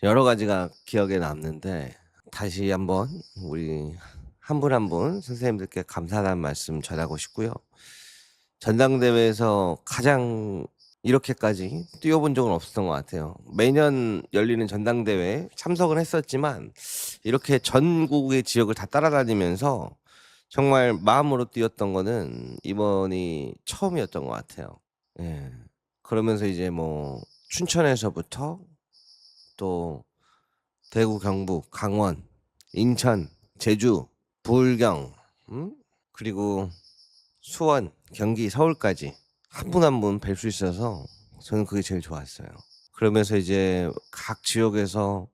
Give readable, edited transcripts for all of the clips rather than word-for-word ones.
여러 가지가 기억에 남는데 다시 한번 우리 한 분 한 분 선생님들께 감사하다는 말씀 전하고 싶고요. 전당대회에서 가장 이렇게까지 뛰어본 적은 없었던 것 같아요. 매년 열리는 전당대회에 참석은 했었지만 이렇게 전국의 지역을 다 따라다니면서 정말 마음으로 뛰었던 거는 이번이 처음이었던 것 같아요. 예. 그러면서 이제 뭐 춘천에서부터 또 대구, 경북, 강원, 인천, 제주, 부울경, 그리고 수원, 경기, 서울까지 한 분 한 분 뵐 수 있어서 저는 그게 제일 좋았어요. 그러면서 이제 각 지역에서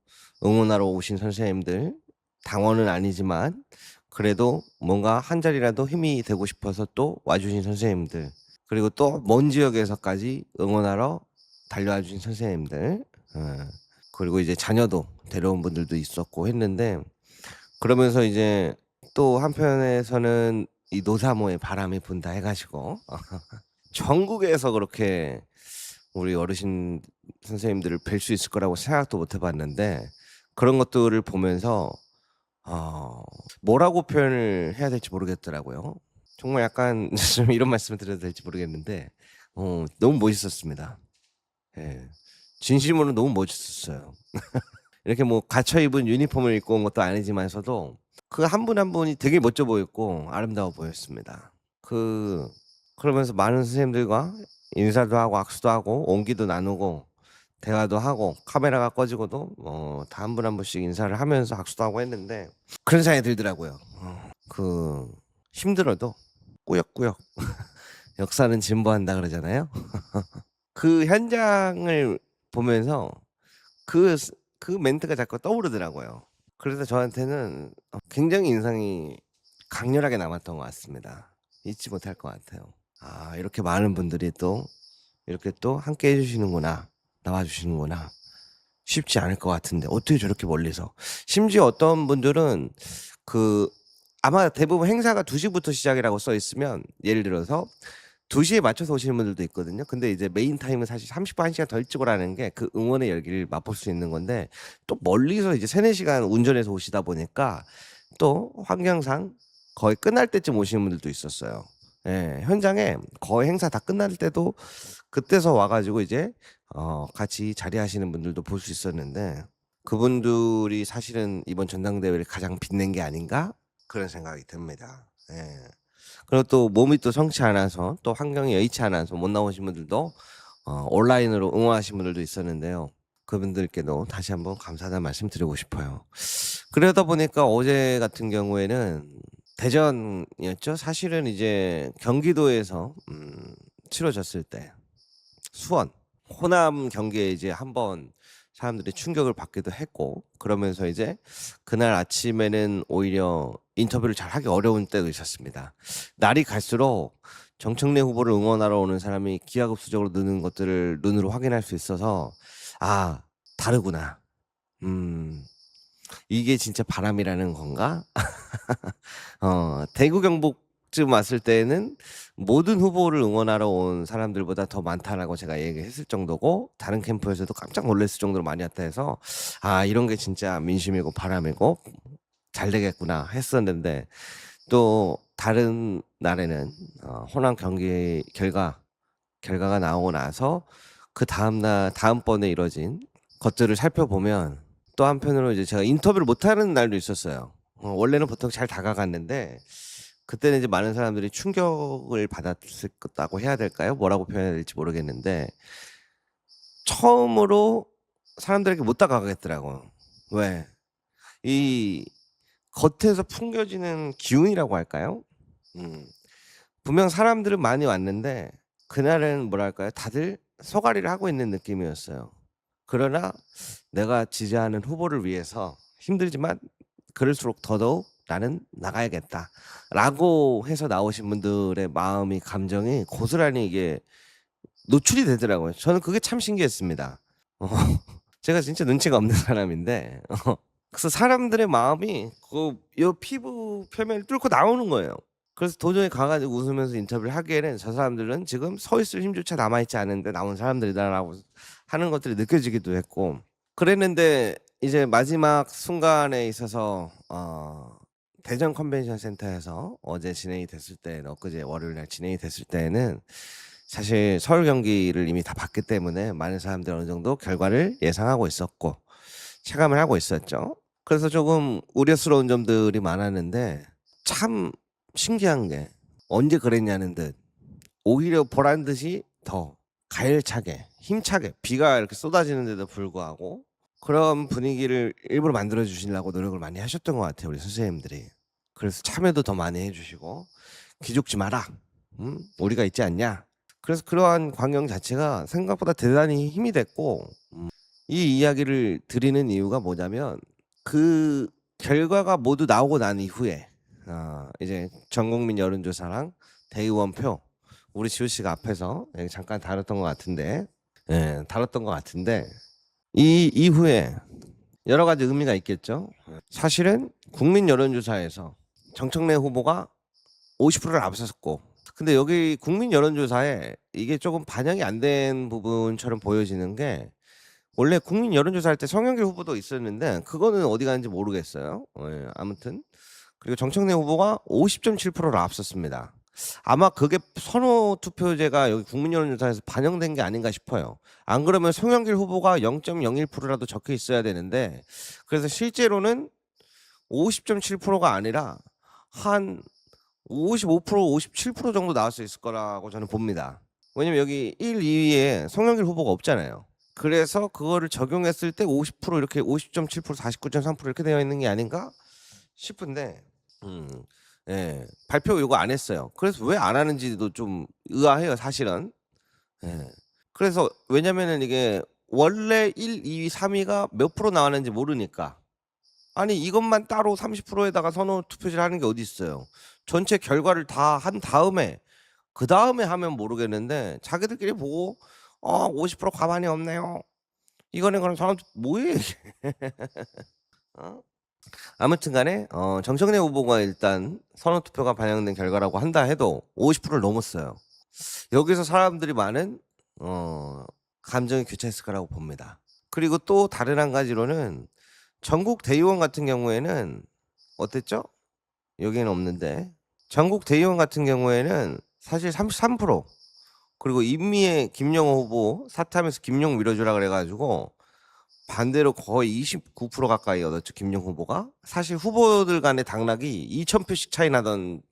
응원하러 오신 선생님들, 당원은 아니지만 그래도 뭔가 한 자리라도 힘이 되고 싶어서 또 와주신 선생님들, 그리고 또 먼 지역에서까지 응원하러 달려와 주신 선생님들, 그리고 이제 자녀도 데려온 분들도 있었고 했는데, 그러면서 이제 또 한편에서는 이 노사모의 바람이 분다 해 가지고 전국에서 그렇게 우리 어르신 선생님들을 뵐 수 있을 거라고 생각도 못 해 봤는데, 그런 것들을 보면서 어 뭐라고 표현을 해야 될지 모르겠더라고요. 정말 약간 좀 이런 말씀을 드려도 될지 모르겠는데 너무 멋있었습니다. 예. 진심으로 너무 멋있었어요. 이렇게 뭐 갖춰 입은 유니폼을 입고 온 것도 아니지만서도 그 한 분 한 분이 되게 멋져 보였고 아름다워 보였습니다. 그러면서 많은 선생님들과 인사도 하고 악수도 하고 온기도 나누고 대화도 하고 카메라가 꺼지고도 다 한 분 한 분씩 인사를 하면서 악수도 하고 했는데 그런 생각이 들더라고요. 그 힘들어도 꾸역꾸역 역사는 진보한다 그러잖아요. 그 현장을 보면서 그 그 멘트가 자꾸 떠오르더라고요. 그래서 저한테는 굉장히 인상이 강렬하게 남았던 것 같습니다. 잊지 못할 것 같아요. '아 이렇게 많은 분들이 또 이렇게 또 함께 해 주시는구나. 나와 주시는구나.' 쉽지 않을 것 같은데 어떻게 저렇게 멀리서. 심지어 어떤 분들은 그 아마 대부분 행사가 2 시부터 시작이라고 써 있으면 예를 들어서 2 시에 맞춰서 오시는 분들도 있거든요. 근데 이제 메인 타임은 사실 30분 1 시간 더 일찍 오라는 게 그 응원의 열기를 맛볼 수 있는 건데, 또 멀리서 이제 3-4 시간 운전해서 오시다 보니까 또 환경상 거의 끝날 때쯤 오시는 분들도 있었어요. 예. 현장에 거의 행사 다 끝날 때도 그때서 와 가지고 이제 같이 자리하시는 분들도 볼 수 있었는데, 그분들이 사실은 '이번 전당대회를 가장 빛낸 게 아닌가?' 그런 생각이 듭니다. 예. 그리고 또 몸이 또 성치 않아서 또 환경이 여의치 않아서 못 나오신 분들도 온라인으로 응원하신 분들도 있었는데요. 그분들께도 다시 한번 감사하다는 말씀 드리고 싶어요. 그러다 보니까 어제 같은 경우에는 대전이었죠. 사실은 이제 경기도에서 치러졌을 때 수원, 호남 경기에 이제 한번 사람들이 충격을 받기도 했고, 그러면서 이제 그날 아침에는 오히려 인터뷰를 잘 하기 어려운 때도 있었습니다. 날이 갈수록 정청래 후보를 응원하러 오는 사람이 기하급수적으로 느는 것들을 눈으로 확인할 수 있어서 '아 다르구나. 음 이게 진짜 바람이라는 건가?' 대구 경북쯤 왔을 때는 모든 후보를 응원하러 온 사람들보다 더 많다라고 제가 얘기했을 정도고, 다른 캠프에서도 깜짝 놀랐을 정도로 많이 왔다 해서 '아 이런 게 진짜 민심이고 바람이고 잘 되겠구나.' 했었는데, 또 다른 날에는 호남 경기 결과가 나오고 나서 그다음 날 다음번에 이뤄진 것들을 살펴보면 또 한편으로 이제 제가 인터뷰를 못 하는 날도 있었어요. 원래는 보통 잘 다가갔는데 그때는 이제 많은 사람들이 충격을 받았을 거다고 해야 될까요? 뭐라고 표현해야 될지 모르겠는데 처음으로 사람들에게 못 다가가겠더라고요. 왜? 이 겉에서 풍겨지는 기운이라고 할까요? 음. 분명 사람들은 많이 왔는데 그날은 뭐랄까요? 다들 소가리를 하고 있는 느낌이었어요. 그러나 '내가 지지하는 후보를 위해서 힘들지만 그럴수록 더더욱 나는 나가야겠다.'라고 해서 나오신 분들의 마음이 감정이 고스란히 이게 노출이 되더라고요. 저는 그게 참 신기했습니다. 어 제가 진짜 눈치가 없는 사람인데 그래서 사람들의 마음이 요 피부 표면을 뚫고 나오는 거예요. 그래서 도저히 가 가지고 웃으면서 인터뷰를 하기에는 '저 사람들은 지금 서 있을 힘조차 남아 있지 않은데 나온 사람들이다.'라고 하는 것들이 느껴지기도 했고, 그랬는데 이제 마지막 순간에 있어서 대전 컨벤션 센터에서 어제 진행이 됐을 때, 엊그제 월요일 날 진행이 됐을 때에는 사실 서울 경기를 이미 다 봤기 때문에 많은 사람들이 어느 정도 결과를 예상하고 있었고 체감을 하고 있었죠. 그래서 조금 우려스러운 점들이 많았는데 참 신기한 게 언제 그랬냐는 듯 오히려 보란 듯이 더 가열차게 힘차게 비가 이렇게 쏟아지는데도 불구하고 그런 분위기를 일부러 만들어 주시려고 노력을 많이 하셨던 것 같아요, 우리 선생님들이. 그래서 참여도 더 많이 해주시고 기죽지 마라, 우리가 있지 않냐. 그래서 그러한 광경 자체가 생각보다 대단히 힘이 됐고, 이 이야기를 드리는 이유가 뭐냐면 그 결과가 모두 나오고 난 이후에 이제 전국민 여론조사랑 대의원표 우리 지우 씨가 앞에서 잠깐 다뤘던 것 같은데, 다뤘던 것 같은데 이 이후에 여러 가지 의미가 있겠죠. 사실은 국민 여론조사에서 정청래 후보가 50%를 앞섰고, 근데 여기 국민 여론조사에 이게 조금 반영이 안 된 부분처럼 보여지는 게 원래 국민 여론조사 할 때 송영길 후보도 있었는데 그거는 어디 갔는지 모르겠어요. 아무튼 그리고 정청래 후보가 50.7%를 앞섰습니다. 아마 그게 선호 투표제가 여기 국민 여론조사에서 반영된 게 아닌가 싶어요. 안 그러면 송영길 후보가 0.01%라도 적혀 있어야 되는데, 그래서 실제로는 50.7%가 아니라 한 55%, 57% 정도 나올 수 있을 거라고 저는 봅니다. 왜냐면 여기 1, 2위에 송영길 후보가 없잖아요. 그래서 그거를 적용했을 때 50% 이렇게 50.7%, 49.3% 이렇게 되어 있는 게 아닌가 싶은데, 예, 발표 요거 안 했어요. 그래서 왜 안 하는지도 좀 의아해요, 사실은. 예. 그래서 왜냐면은 이게 원래 1, 2위, 3위가 몇 프로 나왔는지 모르니까. 아니 이것만 따로 30%에다가 선호 투표제를 하는 게 어디 있어요. 전체 결과를 다 한 다음에 그다음에 하면 모르겠는데 자기들끼리 보고 50% 가만히 없네요. 이거는 그럼 사람 뭐해 이게. 어? 아무튼 간에 정청래 후보가 일단 선호 투표가 반영된 결과라고 한다 해도 50%를 넘었어요. 여기서 사람들이 많은 감정이 교차했을 거라고 봅니다. 그리고 또 다른 한 가지로는 전국 대의원 같은 경우에는 어땠죠? 여기는 없는데 전국 대의원 같은 경우에는 사실 33%, 그리고 인미의 김영호 후보 사퇴하면서 김용 밀어주라 그래가지고 반대로 거의 29% 가까이 얻었죠, 김용 후보가. 사실 후보들 간의 당락이 2,000표씩 차이 나던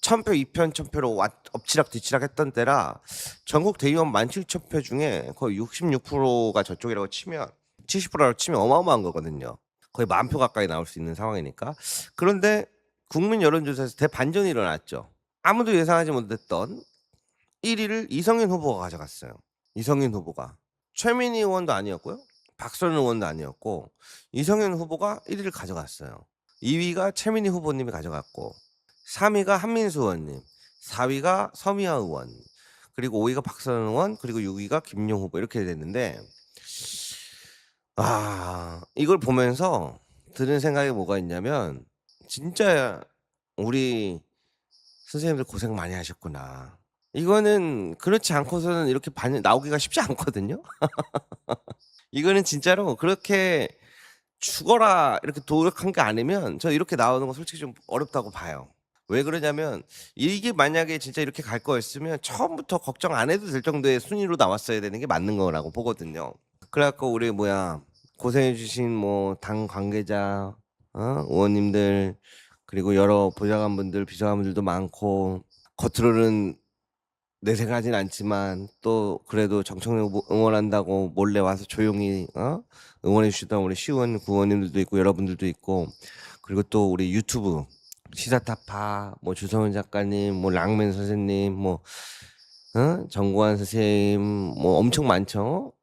1,000표, 2편, 1,000표로 엎치락 뒤치락 했던 때라 전국 대의원 17,000표 중에 거의 66%가 저쪽이라고 치면 70%라고 치면 어마어마한 거거든요. 거의 10,000표 가까이 나올 수 있는 상황이니까. 그런데 국민 여론조사에서 대반전이 일어났죠. 아무도 예상하지 못했던 1위를 이성윤 후보가 가져갔어요. 이성윤 후보가. 최민희 의원도 아니었고요. 박선 의원도 아니었고 이성윤 후보가 1위를 가져갔어요. 2위가 최민희 후보님이 가져갔고 3위가 한민수 의원님, 4위가 서미아 의원, 그리고 5위가 박선 의원, 그리고 6위가 김용 후보 이렇게 됐는데, 이걸 보면서 드는 생각이 뭐가 있냐면 진짜 우리 선생님들 고생 많이 하셨구나. 이거는 그렇지 않고서는 이렇게 나오기가 쉽지 않거든요. 이거는 진짜로 그렇게 죽어라 이렇게 노력한 게 아니면 저 이렇게 나오는 거 솔직히 좀 어렵다고 봐요. 왜 그러냐면 이게 만약에 진짜 이렇게 갈 거였으면 처음부터 걱정 안 해도 될 정도의 순위로 나왔어야 되는 게 맞는 거라고 보거든요. 그래갖고 우리 고생해주신 당 관계자, 의원님들, 그리고 여러 보좌관분들, 비서관분들도 많고 겉으로는 내색하진 않지만 또 그래도 정청래 후보 응원한다고 몰래 와서 조용히 응원해 주시던 우리 시의원, 구의원님들도 있고 여러분들도 있고, 그리고 또 우리 유튜브 시사타파, 주성훈 작가님, 랑맨 선생님, 정구환 선생님, 엄청 많죠.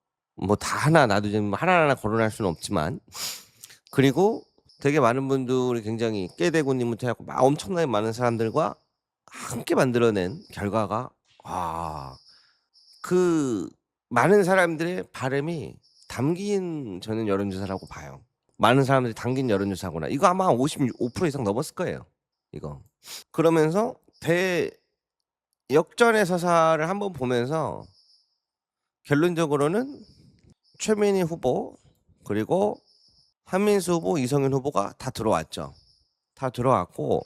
다 하나 나도 지금 하나하나 거론할 수는 없지만, 그리고 되게 많은 분들이 굉장히 깨대구님부터 해갖고 막 엄청나게 많은 사람들과 함께 만들어낸 결과가 그 많은 사람들의 바람이 담긴 저는 여론조사라고 봐요. 많은 사람들이 담긴 여론조사구나. 이거 아마 55% 이상 넘었을 거예요. 이거. 그러면서 역전의 서사를 한번 보면서 결론적으로는 최민희 후보, 그리고 한민수 후보, 이성윤 후보가 다 들어왔죠. 다 들어왔고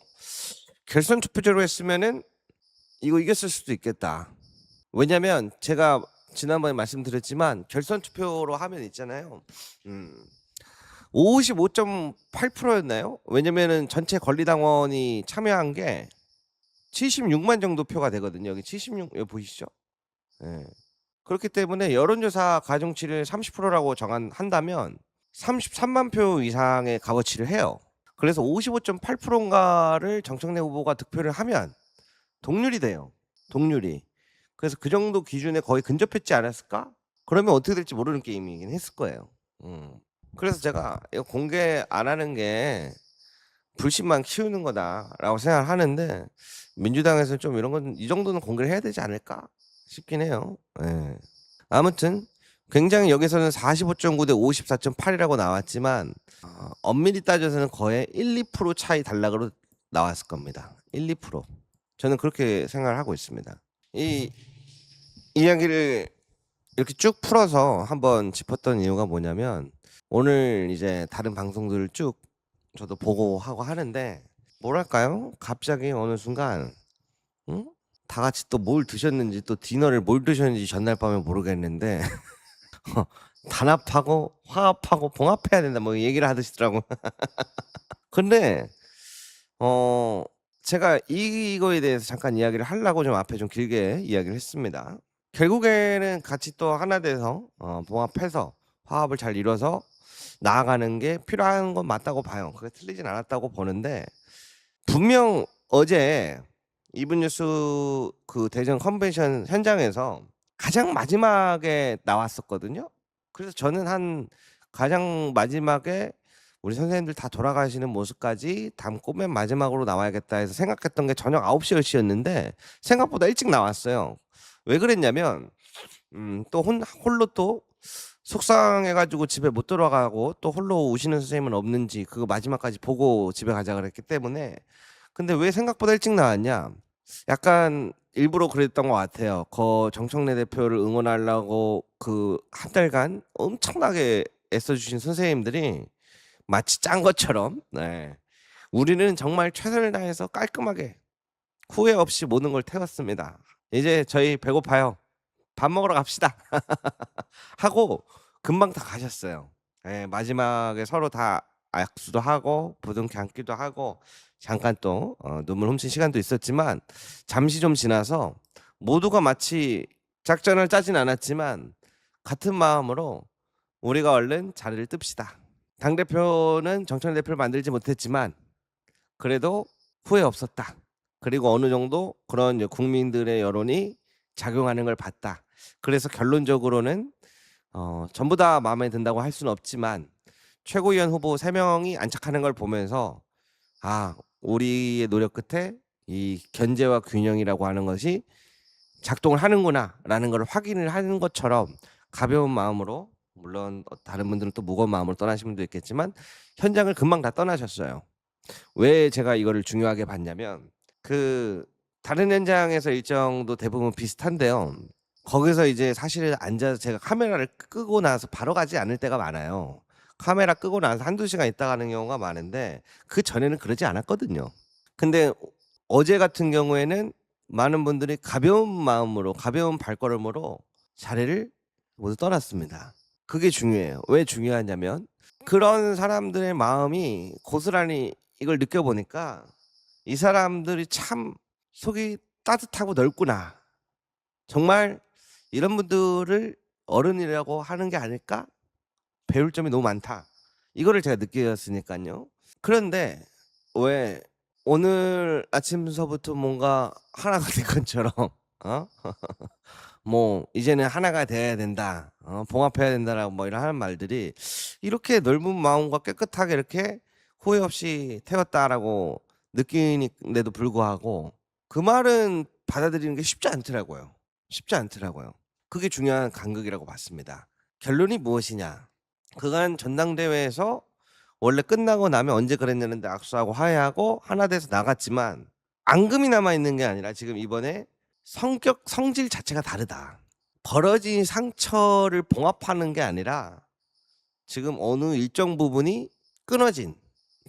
결선 투표제로 했으면은 이거 이겼을 수도 있겠다. 왜냐면 제가 지난번에 말씀드렸지만 결선 투표로 하면 있잖아요. 55.8%였나요? 왜냐면은 전체 권리당원이 참여한 게 76만 정도 표가 되거든요. 여기 76 여기 보이시죠? 예. 그렇기 때문에 여론조사 가중치를 30%라고 한다면 33만 표 이상의 값어치를 해요. 그래서 55.8%인가를 정청래 후보가 득표를 하면 동률이 돼요. 동률이. 그래서 그 정도 기준에 거의 근접했지 않았을까? 그러면 어떻게 될지 모르는 게임이긴 했을 거예요. 그래서 제가 이거 공개 안 하는 게 불신만 키우는 거다라고 생각을 하는데 민주당에서는 좀 이런 건 이 정도는 공개를 해야 되지 않을까 싶긴 해요. 예. 아무튼 굉장히 여기서는 45.9 대 54.8이라고 나왔지만 엄밀히 따져서는 거의 1-2% 차이 단락으로 나왔을 겁니다. 1-2%. 저는 그렇게 생각을 하고 있습니다. 이 이야기를 이렇게 쭉 풀어서 한번 짚었던 이유가 뭐냐면 오늘 이제 다른 방송들을 쭉 저도 보고 하고 하는데 뭐랄까요? 갑자기 어느 순간 다 같이 또 뭘 드셨는지 또 디너를 뭘 드셨는지 전날 밤에 모르겠는데 단합하고 화합하고 봉합해야 된다 뭐 얘기를 하시더라고. 근데 제가 이거에 대해서 잠깐 이야기를 하려고 좀 앞에 좀 길게 이야기를 했습니다. 결국에는 같이 또 하나 돼서 봉합해서 화합을 잘 이뤄서 나아가는 게 필요한 건 맞다고 봐요. 그게 틀리진 않았다고 보는데 분명 어제 이브뉴스 그 대전 컨벤션 현장에서 가장 마지막에 나왔었거든요. 그래서 저는 한 가장 마지막에 우리 선생님들 다 돌아가시는 모습까지 담고 맨 마지막으로 나와야겠다 해서 생각했던 게 저녁 9시 10시였는데 생각보다 일찍 나왔어요. 왜 그랬냐면 또 홀로 또 속상해 가지고 집에 못 들어가고 또 홀로 우시는 선생님은 없는지 그거 마지막까지 보고 집에 가자 그랬기 때문에. 근데 왜 생각보다 일찍 나왔냐? 약간 일부러 그랬던 것 같아요. 정청래 대표를 응원하려고 그 한 달간 엄청나게 애써주신 선생님들이 마치 짠 것처럼 우리는 정말 최선을 다해서 깔끔하게 후회 없이 모든 걸 태웠습니다. 이제 저희 배고파요. 밥 먹으러 갑시다. 하고 금방 다 가셨어요. 마지막에 서로 다 악수도 하고 부둥켜 안기도 하고 잠깐 또 눈물 훔친 시간도 있었지만 잠시 좀 지나서 모두가 마치 작전을 짜진 않았지만 같은 마음으로 우리가 얼른 자리를 뜹시다. 당대표는 정청래 대표를 만들지 못했지만 그래도 후회 없었다. 그리고 어느 정도 그런 국민들의 여론이 작용하는 걸 봤다. 그래서 결론적으로는 전부 다 마음에 든다고 할 수는 없지만 최고위원 후보 3명이 안착하는 걸 보면서 우리의 노력 끝에 이 견제와 균형이라고 하는 것이 작동을 하는구나라는 걸 확인을 하는 것처럼 가벼운 마음으로, 물론 다른 분들은 또 무거운 마음으로 떠나신 분도 있겠지만 현장을 금방 다 떠나셨어요. 왜 제가 이거를 중요하게 봤냐면 그 다른 현장에서 일정도 대부분 비슷한데요. 거기서 이제 사실 앉아서 제가 카메라를 끄고 나서 바로 가지 않을 때가 많아요. 카메라 끄고 나서 한두 시간 있다 가는 경우가 많은데 그전에는 그러지 않았거든요. 근데 어제 같은 경우에는 많은 분들이 가벼운 마음으로 가벼운 발걸음으로 자리를 모두 떠났습니다. 그게 중요해요. 왜 중요하냐면 그런 사람들의 마음이 고스란히 이걸 느껴보니까 이 사람들이 참 속이 따뜻하고 넓구나. 정말 이런 분들을 어른이라고 하는 게 아닐까? 배울 점이 너무 많다. 이거를 제가 느꼈으니까요. 그런데 왜 오늘 아침서부터 뭔가 하나가 된 것처럼 뭐 이제는 하나가 돼야 된다. 봉합해야 된다라고 뭐 이런 하는 말들이 이렇게 넓은 마음과 깨끗하게 이렇게 후회 없이 태웠다라고 느끼는데도 불구하고 그 말은 받아들이는 게 쉽지 않더라고요. 쉽지 않더라고요. 그게 중요한 간극이라고 봤습니다. 결론이 무엇이냐? 그간 전당대회에서 원래 끝나고 나면 언제 그랬냐는데 악수하고 화해하고 하나 돼서 나갔지만 앙금이 남아 있는 게 아니라 지금 이번에 성질 자체가 다르다. 벌어진 상처를 봉합하는 게 아니라 지금 어느 일정 부분이 끊어진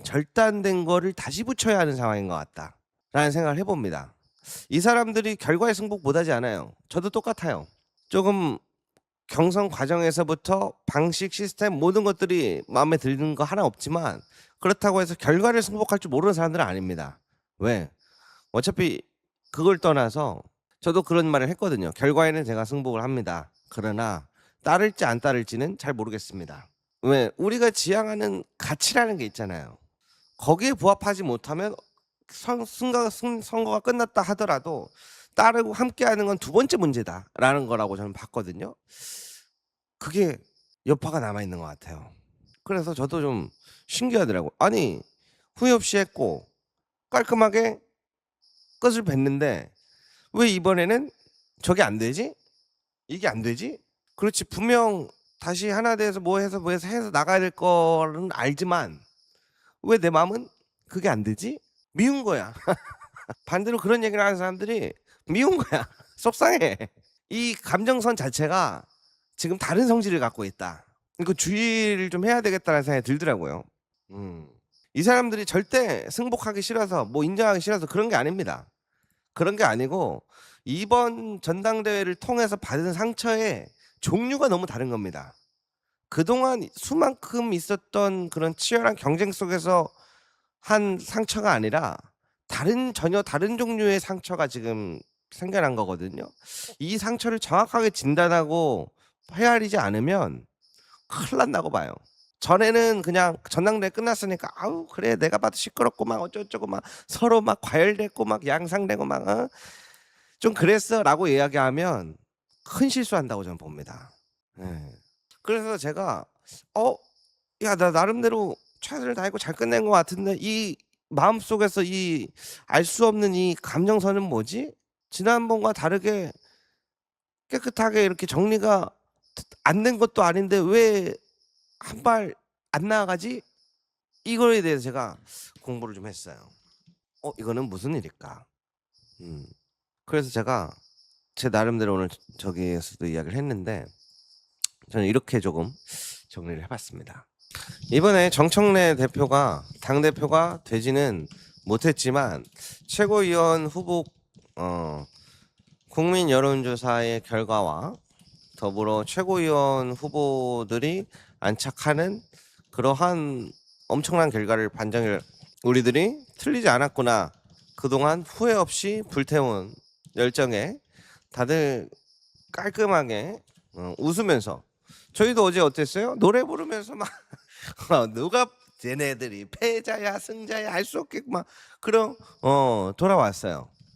절단된 거를 다시 붙여야 하는 상황인 것 같다라는 생각을 해봅니다. 이 사람들이 결과에 승복 못하지 않아요. 저도 똑같아요. 조금 경선 과정에서부터 방식, 시스템 모든 것들이 마음에 드는 거 하나 없지만 그렇다고 해서 결과를 승복할 줄 모르는 사람들은 아닙니다. 왜? 어차피 그걸 떠나서 저도 그런 말을 했거든요. 결과에는 제가 승복을 합니다. 그러나 따를지 안 따를지는 잘 모르겠습니다. 왜? 우리가 지향하는 가치라는 게 있잖아요. 거기에 부합하지 못하면 선거가 끝났다 하더라도 따르고 함께하는 건 두 번째 문제다라는 거라고 저는 봤거든요. 그게 여파가 남아있는 것 같아요. 그래서 저도 좀 신기하더라고요. 아니 후회 없이 했고 깔끔하게 끝을 냈는데 왜 이번에는 저게 안 되지? 이게 안 되지? 그렇지 분명 다시 하나 돼서 뭐 해서 나가야 될 거는 알지만 왜 내 마음은 그게 안 되지? 미운 거야. 반대로 그런 얘기를 하는 사람들이 미운 거야. 속상해. 이 감정선 자체가 지금 다른 성질을 갖고 있다. 이거 주의를 좀 해야 되겠다는 생각이 들더라고요. 이 사람들이 절대 승복하기 싫어서 뭐 인정하기 싫어서 그런 게 아닙니다. 그런 게 아니고 이번 전당대회를 통해서 받은 상처의 종류가 너무 다른 겁니다. 그동안 수만큼 있었던 그런 치열한 경쟁 속에서 한 상처가 아니라 전혀 다른 종류의 상처가 지금 생겨난 거거든요. 이 상처를 정확하게 진단하고 헤아리지 않으면 큰일 난다고 봐요. 전에는 그냥 전당대회 끝났으니까 아우 그래 내가 봐도 시끄럽고 막 어쩌고저쩌고 막 서로 막 과열됐고 막 양상되고 막 좀 그랬어라고 이야기하면 큰 실수한다고 저는 봅니다. 그래서 제가 야 나 나름대로 최선을 다했고 잘 끝낸 것 같은데 이 마음속에서 이 알 수 없는 이 감정선은 뭐지? 지난번과 다르게 깨끗하게 이렇게 정리가 안 된 것도 아닌데 왜 한 발 안 나아가지? 이거에 대해서 제가 공부를 좀 했어요. 이거는 무슨 일일까? 그래서 제가 제 나름대로 오늘 저기에서도 이야기를 했는데 저는 이렇게 조금 정리를 해봤습니다. 이번에 정청래 대표가 당대표가 되지는 못했지만 최고위원 후보 국민 여론조사의 결과와 더불어 최고위원 후보들이 안착하는 그러한 엄청난 결과를 반정을 우리들이 틀리지 않았구나. 그동안 후회 없이 불태운 열정에 다들 깔끔하게 웃으면서 저희도 어제 어땠어요? 노래 부르면서 막 누가 쟤네들이 패자야 승자야 알 수 없겠고 막 그런 돌아왔어요.